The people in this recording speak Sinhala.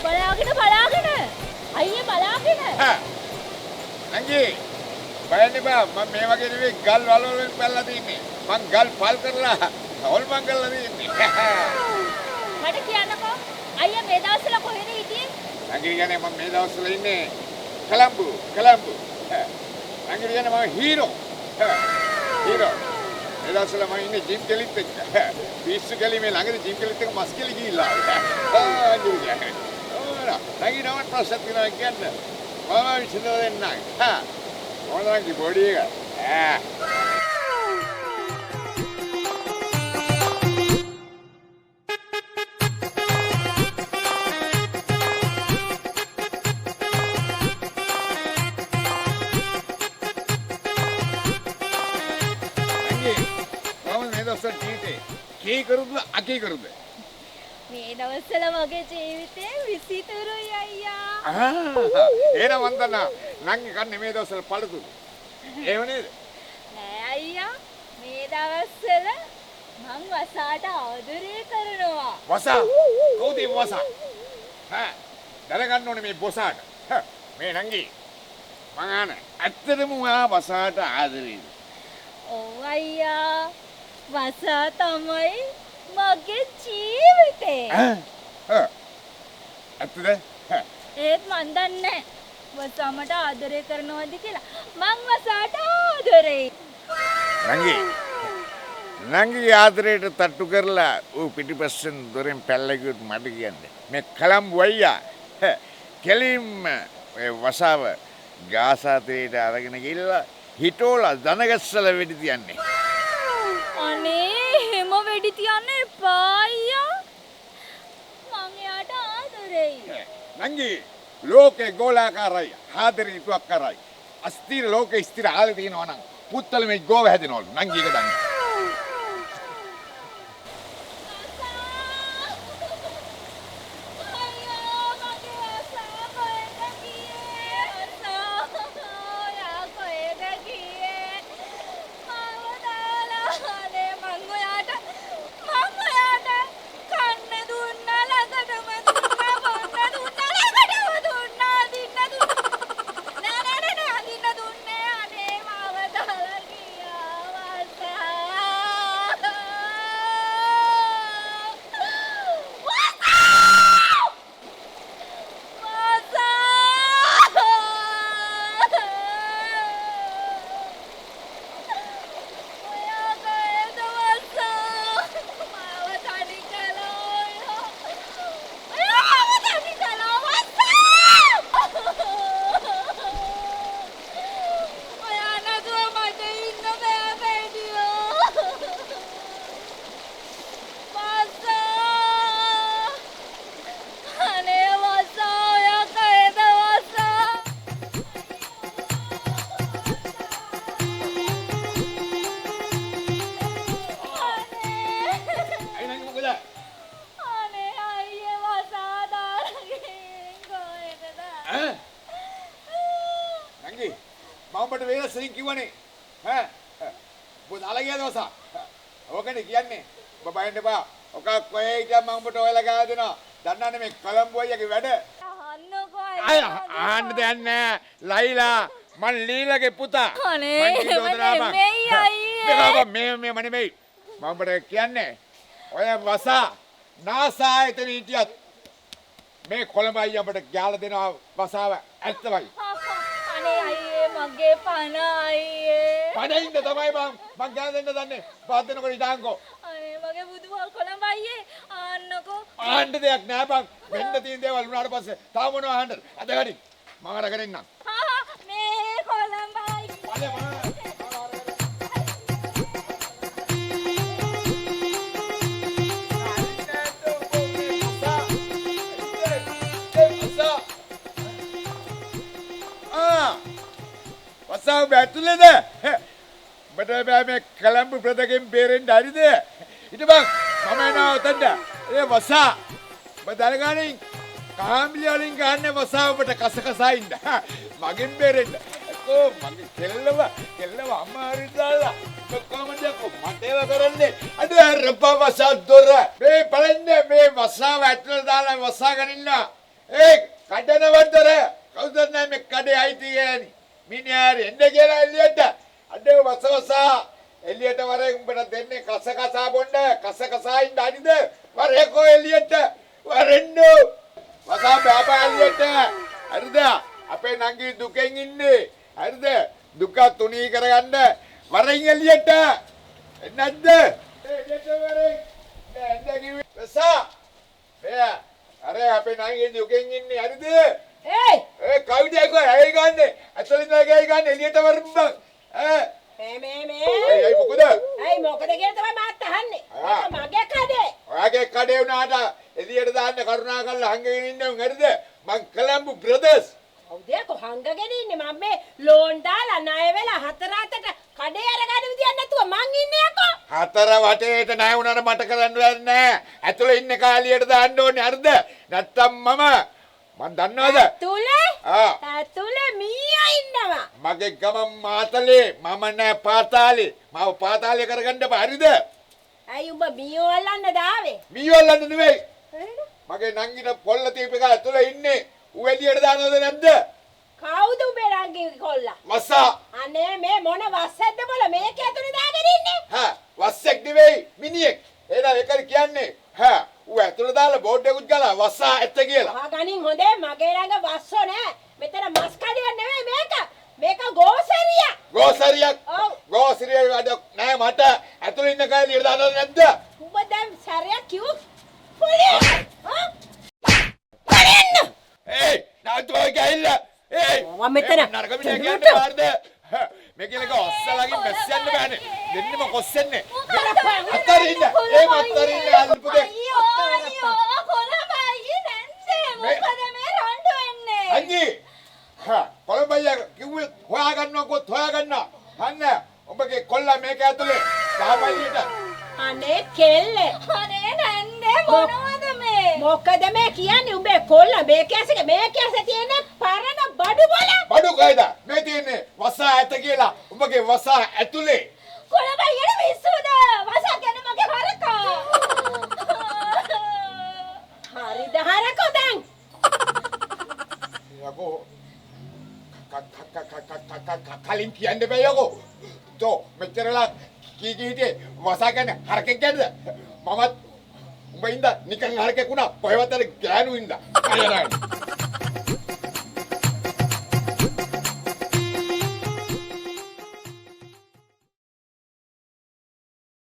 බලාගෙන අයියේ බලාගෙන නංගි බයන්න බා මම මේ වගේ නෙවෙයි ගල් වල වලින් පැල්ලා තින්නේ මං ගල් පල් කරලා හොල්මන් කරලා තින්නේ මට කියන්නකෝ අයියා මේ දවස්වල කොහෙද හිටියේ නංගි කියන්නේ මම මේ දවස්වල ඉන්නේ කොළඹ නංගි කියන්නේ මම හීරෝ මේ දවස්වල මම ඉන්නේ ජිම් කෙලිත් එක්ක පිස්සු කෙලි මේ ළඟදී ජිම් කෙලිත් එක්ක මස් කෙලි ගිහිල්ලා නංගි නවත් ප්‍රශ්න තියෙනවා කියන්න මම විසඳලා දෙන්නම් මොනවාගේ බොඩි එක කී කරුද අකී කරුද මේ දවස්වල මගේ ජීවිතේ විසිතුරුයි අයියා එහෙනම් මන් දන්නා නංගි කන්නේ මේ දවස්වල පළතුරු ඒව නේද නෑ අයියා මේ දවස්වල මං වසාට ආදරය කරනවා වසා කවුද වසා දැනගන්න ඕනේ මේ බොසාට මේ නංගි මං අහන ඇත්තටම ඔයා වසාට ආදරේද ඔව් අයියා වසා තමයි මගේ ජීවිතේ ඇත්තද ඒත් මන් දන්නේ වසා මට ආදරය කරනවද කියලා මං වසාට ආදරේ නංගි ආදරයට තට්ටු කරලා ඌ පිටිපස්සෙන් දොරෙන් පැල්ලගියොත් මට කියන්නේ මේ කලම්බු අයියා කෙලින්ම ඔය වසාව ගාසාතේට අරගෙන ගිහලා හිටෝලා දනගස්සල වෙඩි තියන්නේ අනේ එහෙම වෙඩි තියන්න එපා අයියා මං එයාට ආදරෙයි නංගි ලෝකේ ගෝලාකාරයි ආදරේ ඉතුවක් කරයි අස්තිර ලෝකේ ස්ථිර ආලේ තියෙනවා නම් පුත්තල මේ ගෝව හැදෙනවලු නංගි එක දන්නේ කිව්වනේ බොද අලගිය දවසා ඕකනේ කියන්නේ ඔබ බයින්න බා ඔක කොහේ හිටියම මම ඔබට ඔයලා ගාව දෙනවා දන්නවනේ මේ කොළඹ අයියාගේ වැඩ අහන්නකෝ අහන්න දෙයක් නෑ ලයිලා මන් ලීලාගේ පුතා අනේ මේ අයියේ මේ නෙමෙයි මම ඔබට කියන්නේ ඔය වසා නාසා එතන හිටියත් මේ කොළඹ අයියා ඔබට ගාලා දෙනවා වසාව ඇත්තමයි අනේ අයියේ මගේ පණ අයියේ පණින්ද තමයි මං ගාන දෙන්න දන්නේ පාත් දෙනකොට ඉඳාන්කෝ අනේ මගේ බුදුහල් කොළඹ අයියේ ආන්නකෝ ආන්න දෙයක් නෑ බං වෙන්න තියෙන දේවල් වුණාට පස්සේ තාම මොනවා ආන්නද අද ගඩි මම අරගෙන ඉන්නම් මේ කොළඹ අයියේ වසාව ඇතුළේද බට බෑ මේ කලම්බ ප්‍රදකෙන් බේරෙන්න හරිද ඊට බං මම එනවා උතන්ට ඒ වසා ඔබ දැනගනින් කාමිලි වලින් ගන්න වසාව ඔබට කසකසා ඉන්න මගෙන් බේරෙන්න කො මගේ කෙල්ලව අම්මා දාලා කොහමද මට ඒව කරන්නේ අද රප්පා වසා දොර මේ බලන්න මේ වසාව ඇතුළේ දාලා වසාගෙන ඉන්න ඒ කඩනවන්තර කවුද නැහැ මේ කඩේ අයිති ගෑණි. මිනිහාරි එන්න කියලා එළියට. අඩේ වසවසා එළියට වරෙන් උඹට දෙන්නේ කස කසා බොන්න කස කසා ඉන්න අනිද වරේකෝ එළියට වරෙන්න වසා බබා එළියට. හරිද? අපේ නංගි දුකෙන් ඉන්නේ. හරිද? දුක තුනී කරගන්න වරෙන් එළියට. එන්නද? එළියට වරෙන්. එන්න කිව්වේ වසා. මෙයා අර අපේ නංගි දුකෙන් ඉන්නේ. හරිද? ඒයි ඒ කවුද ඇයි ගන්නෙ? ඇතුලින් නැගයි ගන්න එළියට වරම්බන්. මේ ඇයි මොකද? ඇයි මොකද කියලා තමයි මාත් අහන්නේ. ආ. ඒක මගේ කඩේ. ඔයාගේ කඩේ වුණාට එළියට දාන්න කරුණා කරලා හංගගෙන ඉන්න උන් හරිද? මං කොළඹ බ්‍රදර්ස්. කවුද කොහංගගෙන ඉන්නේ මම මේ ලෝන් දාලා ණය වෙලා 4-8ට කඩේ අරගන්න විදියක් නැතුව මං ඉන්නේ යකෝ. හතර වටේට නැහැ වුණාට මට කරන්න දෙයක් නැහැ. ඇතුලේ ඉන්න කාලියට දාන්න ඕනේ හරිද? නැත්තම් මං දන්නවද? ඇතුලේ ආ ඇතුලේ මීයා ඉන්නවා. මගේ ගම මාතලේ මම නෑ පාතාලේ. මාව පාතාලේ කරගන්න බෑ හරිද? ඇයි උඹ මීයෝ අල්ලන්න දාවේ? මීවල්ලන්න නෙවෙයි. මගේ නංගිට පොල්ල තීප එක ඇතුලේ ඉන්නේ. ඌ එළියට දානවද නැද්ද? කවුද උඹේ රංගි කොල්ලා? මස්සා. අනේ මේ මොන වස්සක්ද බල මේක ඇතුලේ දාගෙන ඉන්නේ? හා වස්සෙක් නෙවෙයි මිනිහෙක්. එහෙනම් ඒකද කියන්නේ. හා ඌ ඇතුලේ දාලා බෝඩ් එකකුත් ගාලා වස්සා ඇත්ත කියලා. අහගනින් හොඳේ මගේ ළඟ වස්සෝ නෑ. මෙතන මස් කඩියක් නෙවෙයි මේක. මේක ගෝසරියක්. ගෝසරියක්. ඔව්. ගෝසරිය වැඩක් නෑ මට. ඇතුලේ ඉන්න කාලියට දානවද නැද්ද? උඹ දැන් සැරයක් කිව්ව පොලිස්. පොලින්න. ඒයි නාතුවා ගෑල්ලා. ඒයි මම මෙතන. නරක මිනිහා කියන්නේ පාරද? මේකලක ඔස්සලගින් මැස්සෙන්න බෑනේ. දෙන්නෙම කොස්සෙන්නේ. අතරින්න. ඒ අතරින්න අල්පුදේ. අයියෝ කොළඹයි නැන්දේ මොකද මේ රණ්ඩු වෙන්නේ? අංජි. කොළඹයියා කිව්වේ හොයාගන්නකොත් හොයාගන්නවා. අන්න ඔබගේ කොල්ලා මේක ඇතුලේ. ගහපල්ලියට. අනේ කෙල්ලේ. අනේ නැන්දේ මොනවද මේ? මොකද මේ කියන්නේ උඹේ කොල්ලා මේ කැසේ තියෙන පරණ බඩු බල. බඩු කයිද? මේ තියෙන්නේ වසා ඇත කියලා. ඔබගේ වසා ඇතුලේ. කොළඹයියට විශ්සුද? වසා කියන්නේ මගේ හරකා. හරිද හරකෝ දැන්. යකෝ කලින් කියන්න බෑ යකෝ. තෝ මෙච්චරලා කීකීටේ වසා කියන්නේ හරකෙක් ගැනද? මමත් උඹ ඉඳ නිකන් හරකෙක් වුණා. කොහෙවත් අර ගෑනු ඉඳ. අයරයි.